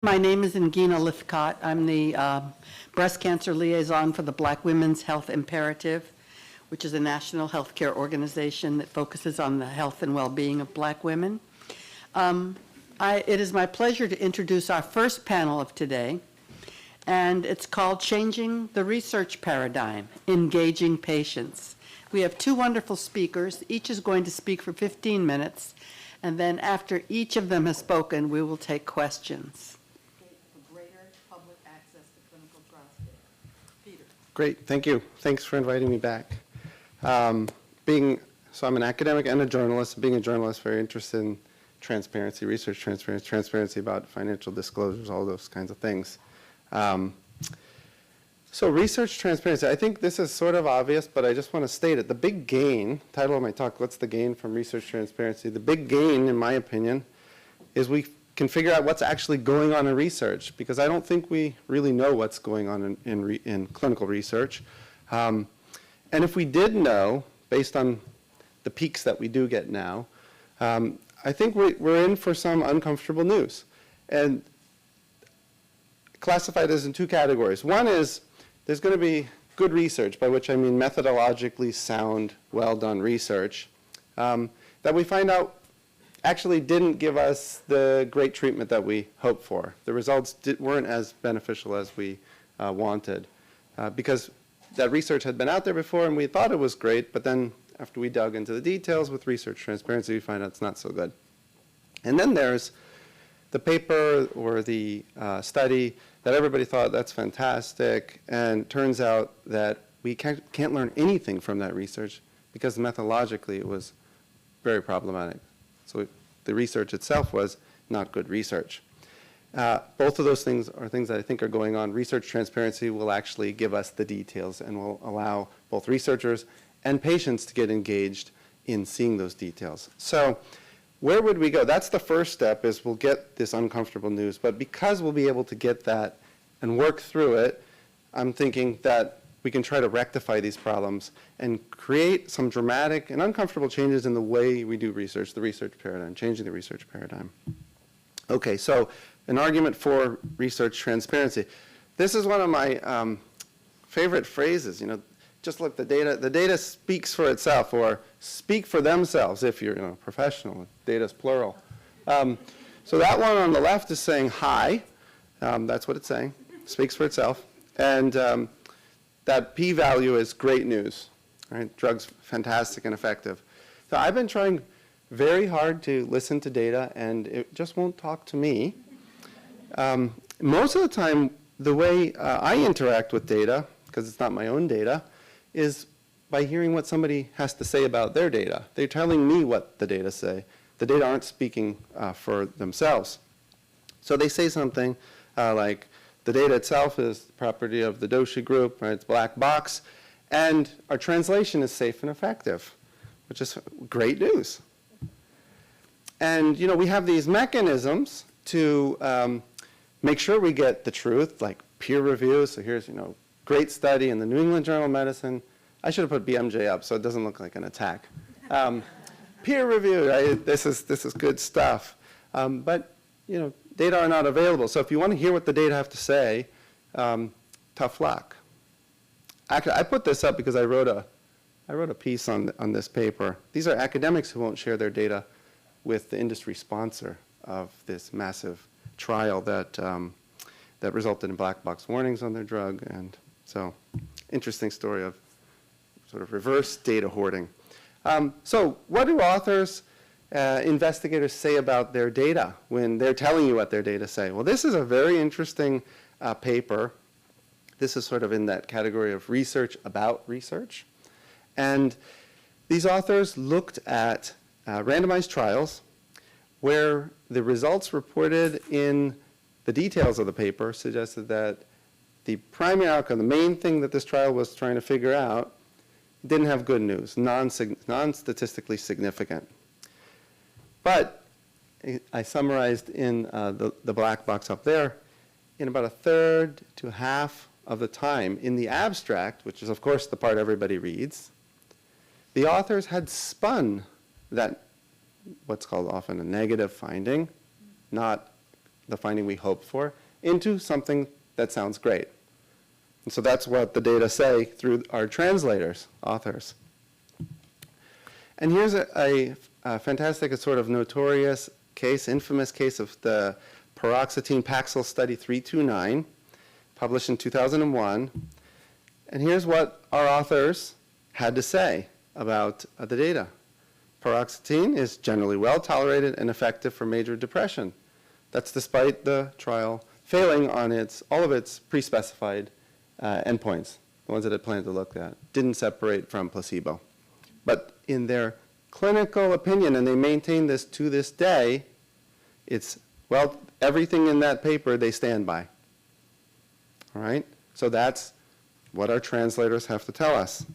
My name is Ngina Lithcott. I'm the breast cancer liaison for the Black Women's Health Imperative, which is a national healthcare organization that focuses on the health and well-being of Black women. It is my pleasure to introduce our first panel of today, and it's called Changing the Research Paradigm, Engaging Patients. We have two wonderful speakers. Each is going to speak for 15 minutes, and then after each of them has spoken, we will take questions. Great, thank you. Thanks for inviting me back. So I'm an academic and a journalist. Being a journalist, very interested in transparency, research transparency about financial disclosures, all those kinds of things. So research transparency, I think this is sort of obvious, but I just want to state it. The big gain, title of my talk, what's the gain from research transparency? The big gain, in my opinion, is we can figure out what's actually going on in research, because I don't think we really know what's going on in clinical research. And if we did know, based on the peaks that we do get now, I think we're in for some uncomfortable news. And classify this in two categories. One is there's going to be good research, by which I mean methodologically sound, well-done research, that we find out actually didn't give us the great treatment that we hoped for. The results weren't as beneficial as we wanted, because that research had been out there before and we thought it was great, but then after we dug into the details with research transparency, we find out it's not so good. And then there's the paper or the study that everybody thought that's fantastic, and turns out that we can't learn anything from that research because methodologically it was very problematic. So the research itself was not good research. Both of those things are things that I think are going on. Research transparency will actually give us the details and will allow both researchers and patients to get engaged in seeing those details. So where would we go? That's the first step, is we'll get this uncomfortable news. But because we'll be able to get that and work through it, I'm thinking that we can try to rectify these problems and create some dramatic and uncomfortable changes in the way we do research, the research paradigm, changing the research paradigm. Okay, so an argument for research transparency. This is one of my favorite phrases, just look, the data speaks for itself, or speak for themselves if you're a professional. Data is plural. So that one on the left is saying hi. That's what it's saying. Speaks for itself. And that p-value is great news. Right? Drugs, fantastic and effective. So I've been trying very hard to listen to data, and it just won't talk to me. Most of the time, the way I interact with data, because it's not my own data, is by hearing what somebody has to say about their data. They're telling me what the data say. The data aren't speaking for themselves. So they say something like, the data itself is the property of the Doshi group, right? It's black box, and our translation is safe and effective, which is great news. And we have these mechanisms to make sure we get the truth, like peer review. So here's great study in the New England Journal of Medicine. I should have put BMJ up so it doesn't look like an attack. Peer review, right? This is good stuff. But data are not available. So if you want to hear what the data have to say, tough luck. Actually, I put this up because I wrote a piece on this paper. These are academics who won't share their data with the industry sponsor of this massive trial that that resulted in black box warnings on their drug. And so, interesting story of sort of reverse data hoarding. So what do authors, investigators say about their data when they're telling you what their data say? Well, this is a very interesting paper. This is sort of in that category of research about research. And these authors looked at randomized trials where the results reported in the details of the paper suggested that the primary outcome, the main thing that this trial was trying to figure out, didn't have good news, non-statistically significant. But I summarized in the black box up there, in about a third to half of the time in the abstract, which is of course the part everybody reads, the authors had spun that, what's called often a negative finding, not the finding we hoped for, into something that sounds great. And so that's what the data say through our translators, authors. And here's a fantastic, a sort of notorious case, infamous case of the paroxetine Paxil study 329, published in 2001. And here's what our authors had to say about the data. Paroxetine is generally well tolerated and effective for major depression. That's despite the trial failing on all of its pre-specified endpoints, the ones that it planned to look at. Didn't separate from placebo. But in their clinical opinion, and they maintain this to this day, it's, well, everything in that paper they stand by. All right? So that's what our translators have to tell us.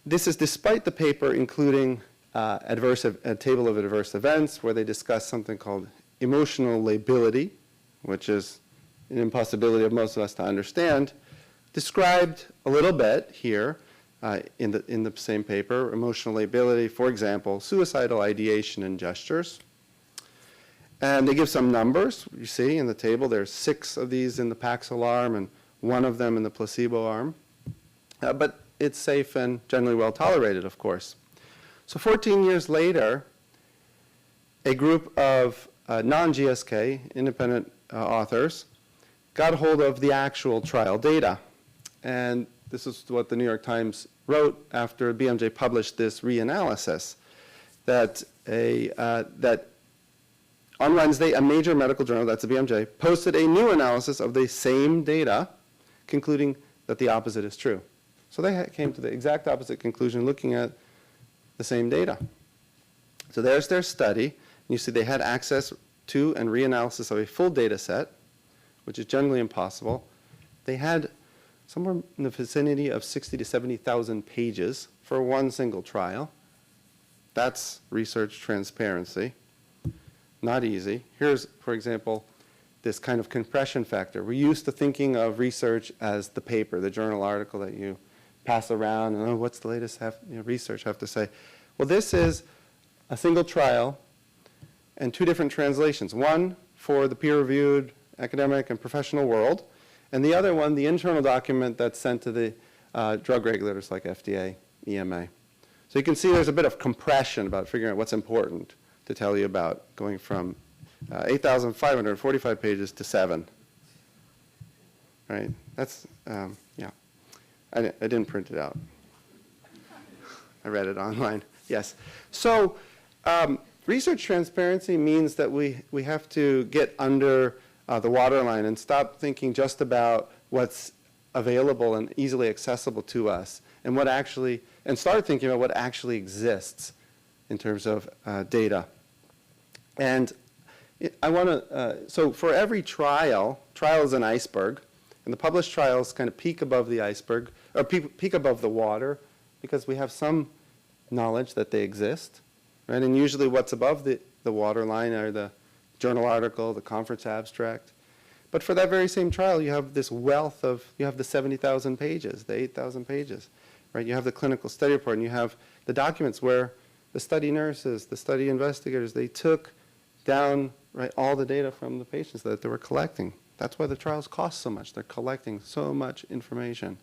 This is despite the paper including a table of adverse events where they discuss something called emotional lability, which is an impossibility of most of us to understand, described a little bit here in the same paper. Emotional lability, for example, suicidal ideation and gestures. And they give some numbers. You see in the table there's 6 of these in the Paxil arm and 1 of them in the placebo arm. But it's safe and generally well tolerated, of course. So 14 years later, a group of non-GSK, independent authors, got hold of the actual trial data. And this is what the New York Times wrote after BMJ published this reanalysis, that on Wednesday, a major medical journal, that's the BMJ, posted a new analysis of the same data, concluding that the opposite is true. So they came to the exact opposite conclusion looking at the same data. So there's their study. You see they had access to and reanalysis of a full data set, which is generally impossible. They had somewhere in the vicinity of 60 to 70,000 pages for one single trial. That's research transparency. Not easy. Here's, for example, this kind of compression factor. We're used to thinking of research as the paper, the journal article that you pass around, and what's the latest research have to say? Well, this is a single trial and 2 different translations. One for the peer-reviewed academic and professional world, and the other one, the internal document that's sent to the drug regulators like FDA, EMA. So you can see there's a bit of compression about figuring out what's important to tell you about, going from 8,545 pages to 7. Right? That's, yeah. I didn't print it out. I read it online. Yes. So research transparency means that we have to get under the waterline and stop thinking just about what's available and easily accessible to us, and start thinking about what actually exists in terms of data. And I want to, so for every trial is an iceberg, and the published trials kind of peak above the iceberg, or peak above the water, because we have some knowledge that they exist, right? And usually what's above the water line are the journal article, the conference abstract. But for that very same trial, you have this wealth of, you have the 70,000 pages, the 8,000 pages, right? You have the clinical study report, and you have the documents where the study nurses, the study investigators, they took down, right, all the data from the patients that they were collecting. That's why the trials cost so much. They're collecting so much information.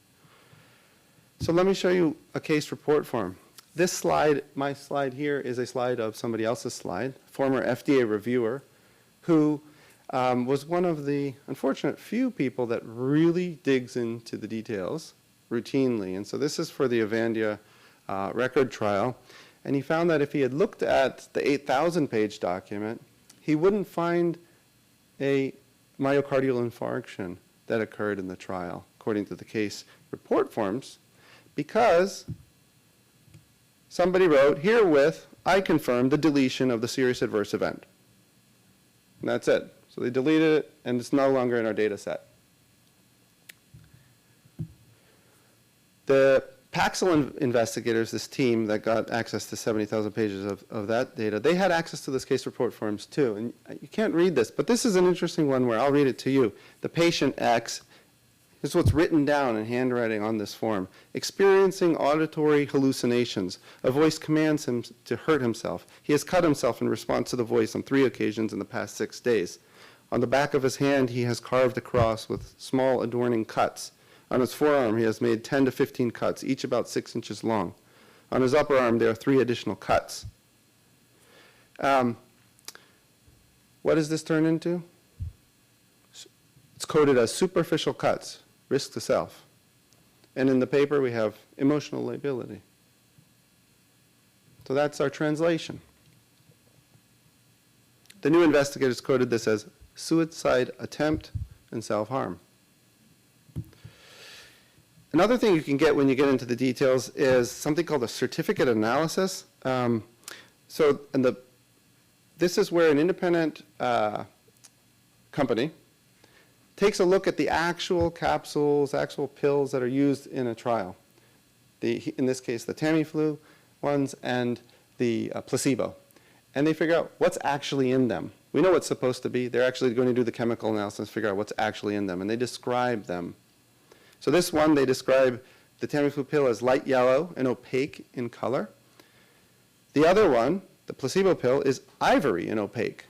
So let me show you a case report form. This slide, my slide here, is a slide of somebody else's slide, former FDA reviewer, who was one of the unfortunate few people that really digs into the details routinely. And so this is for the Avandia record trial. And he found that if he had looked at the 8,000-page document, he wouldn't find a myocardial infarction that occurred in the trial, according to the case report forms, because somebody wrote, herewith, I confirm the deletion of the serious adverse event. And that's it. So they deleted it, and it's no longer in our data set. The Paxil investigators, this team that got access to 70,000 pages of that data, they had access to this case report forms too. And you can't read this, but this is an interesting one where I'll read it to you. The patient X, This is what's written down in handwriting on this form. Experiencing auditory hallucinations. A voice commands him to hurt himself. He has cut himself in response to the voice on 3 occasions in the past 6 days. On the back of his hand, he has carved a cross with small adorning cuts. On his forearm, he has made 10 to 15 cuts, each about 6 inches long. On his upper arm, there are 3 additional cuts. What does this turn into? It's coded as superficial cuts, risk to self. And in the paper, we have emotional lability. So that's our translation. The new investigators coded this as suicide attempt and self-harm. Another thing you can get when you get into the details is something called a certificate analysis. This is where an independent company takes a look at the actual capsules, actual pills that are used in a trial. In this case, the Tamiflu ones and the placebo. And they figure out what's actually in them. We know what's supposed to be. They're actually going to do the chemical analysis, figure out what's actually in them, and they describe them. So this one, they describe the Tamiflu pill as light yellow and opaque in color. The other one, the placebo pill, is ivory and opaque.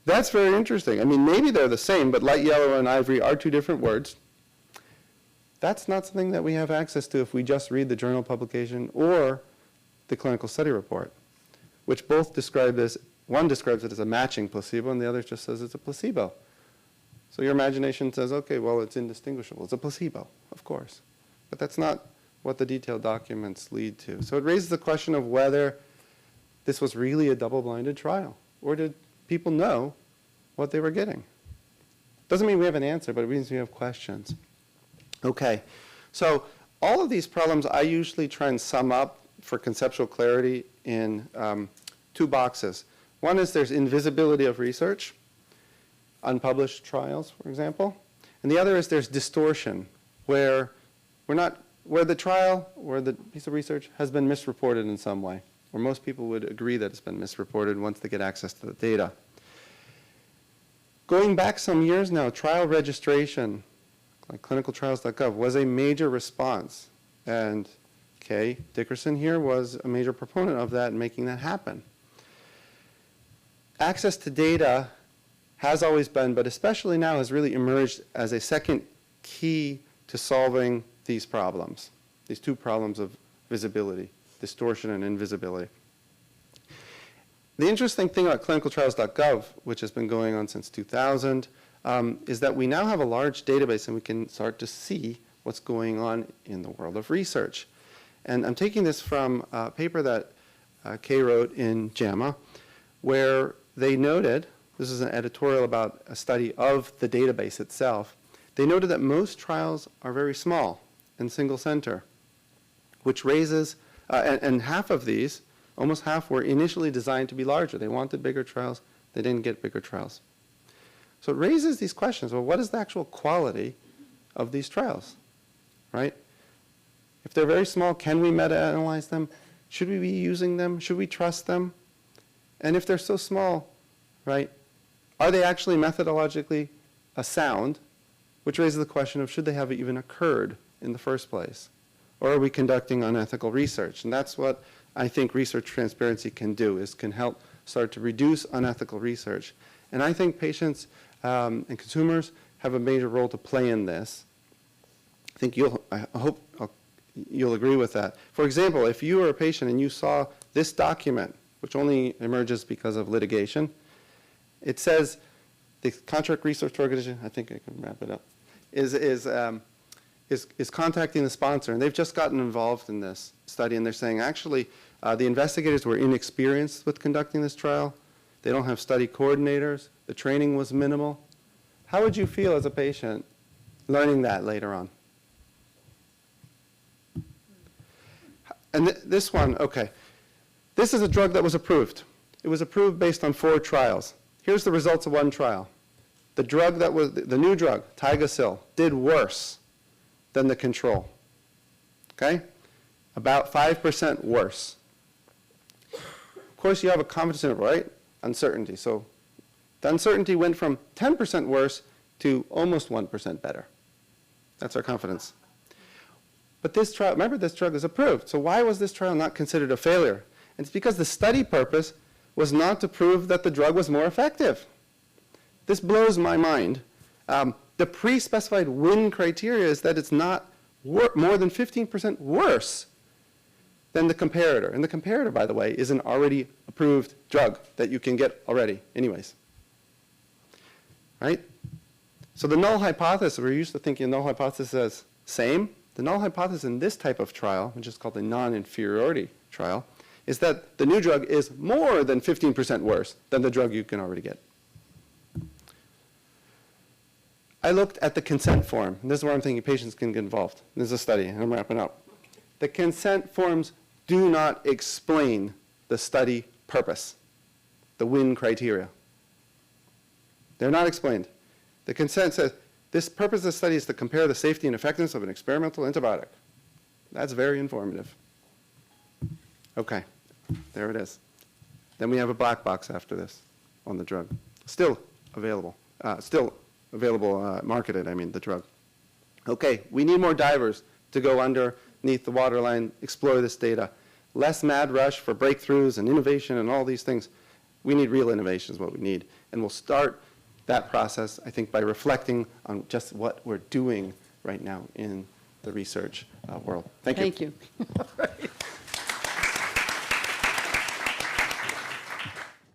That's very interesting. I mean, maybe they're the same, but light yellow and ivory are 2 different words. That's not something that we have access to if we just read the journal publication or the clinical study report, which both describe this. One describes it as a matching placebo, and the other just says it's a placebo. So your imagination says, okay, well, it's indistinguishable. It's a placebo, of course. But that's not what the detailed documents lead to. So it raises the question of whether this was really a double-blinded trial, or did people know what they were getting? Doesn't mean we have an answer, but it means we have questions. Okay, so all of these problems I usually try and sum up for conceptual clarity in 2 boxes. One is there's invisibility of research, unpublished trials, for example. And the other is there's distortion, where the trial or the piece of research has been misreported in some way, or most people would agree that it's been misreported once they get access to the data. Going back some years now, trial registration, like clinicaltrials.gov, was a major response. And Kay Dickerson here was a major proponent of that and making that happen. Access to data has always been, but especially now has really emerged as a second key to solving these problems, these 2 problems of visibility, distortion and invisibility. The interesting thing about clinicaltrials.gov, which has been going on since 2000, is that we now have a large database and we can start to see what's going on in the world of research. And I'm taking this from a paper that Kay wrote in JAMA, where they noted, this is an editorial about a study of the database itself, they noted that most trials are very small and single center, which raises, and half of these, almost half, were initially designed to be larger. They wanted bigger trials, they didn't get bigger trials. So it raises these questions. Well, what is the actual quality of these trials, right? If they're very small, can we meta-analyze them? Should we be using them? Should we trust them? And if they're so small, right, are they actually methodologically sound, which raises the question of should they have even occurred in the first place? Or are we conducting unethical research? And that's what I think research transparency can do, is can help start to reduce unethical research. And I think patients and consumers have a major role to play in this. I hope you'll agree with that. For example, if you were a patient and you saw this document, which only emerges because of litigation, it says the Contract Research Organization, I think I can wrap it up, is contacting the sponsor, and they've just gotten involved in this study, and they're saying, actually, the investigators were inexperienced with conducting this trial. They don't have study coordinators. The training was minimal. How would you feel as a patient learning that later on? And this one, okay. This is a drug that was approved. It was approved based on 4 trials. Here's the results of 1 trial. The drug that was, the new drug, Tigasil, did worse than the control. Okay? About 5% worse. Of course, you have a confidence interval, right? Uncertainty. So the uncertainty went from 10% worse to almost 1% better. That's our confidence. But this trial, remember, this drug is approved. So why was this trial not considered a failure? And it's because the study purpose was not to prove that the drug was more effective. This blows my mind. The pre-specified win criteria is that it's not more than 15% worse than the comparator. And the comparator, by the way, is an already approved drug that you can get already anyways. Right? So the null hypothesis, we're used to thinking null hypothesis as same. The null hypothesis in this type of trial, which is called the non-inferiority trial, is that the new drug is more than 15% worse than the drug you can already get. I looked at the consent form. And this is where I'm thinking patients can get involved. This is a study, and I'm wrapping up. The consent forms do not explain the study purpose, the win criteria. They're not explained. The consent says, this purpose of the study is to compare the safety and effectiveness of an experimental antibiotic. That's very informative. Okay, there it is. Then we have a black box after this on the drug. Still available, marketed, I mean, the drug. Okay, we need more divers to go underneath the waterline, explore this data. Less mad rush for breakthroughs and innovation and all these things. We need real innovation is what we need. And we'll start that process, I think, by reflecting on just what we're doing right now in the research world. Thank you. Thank you.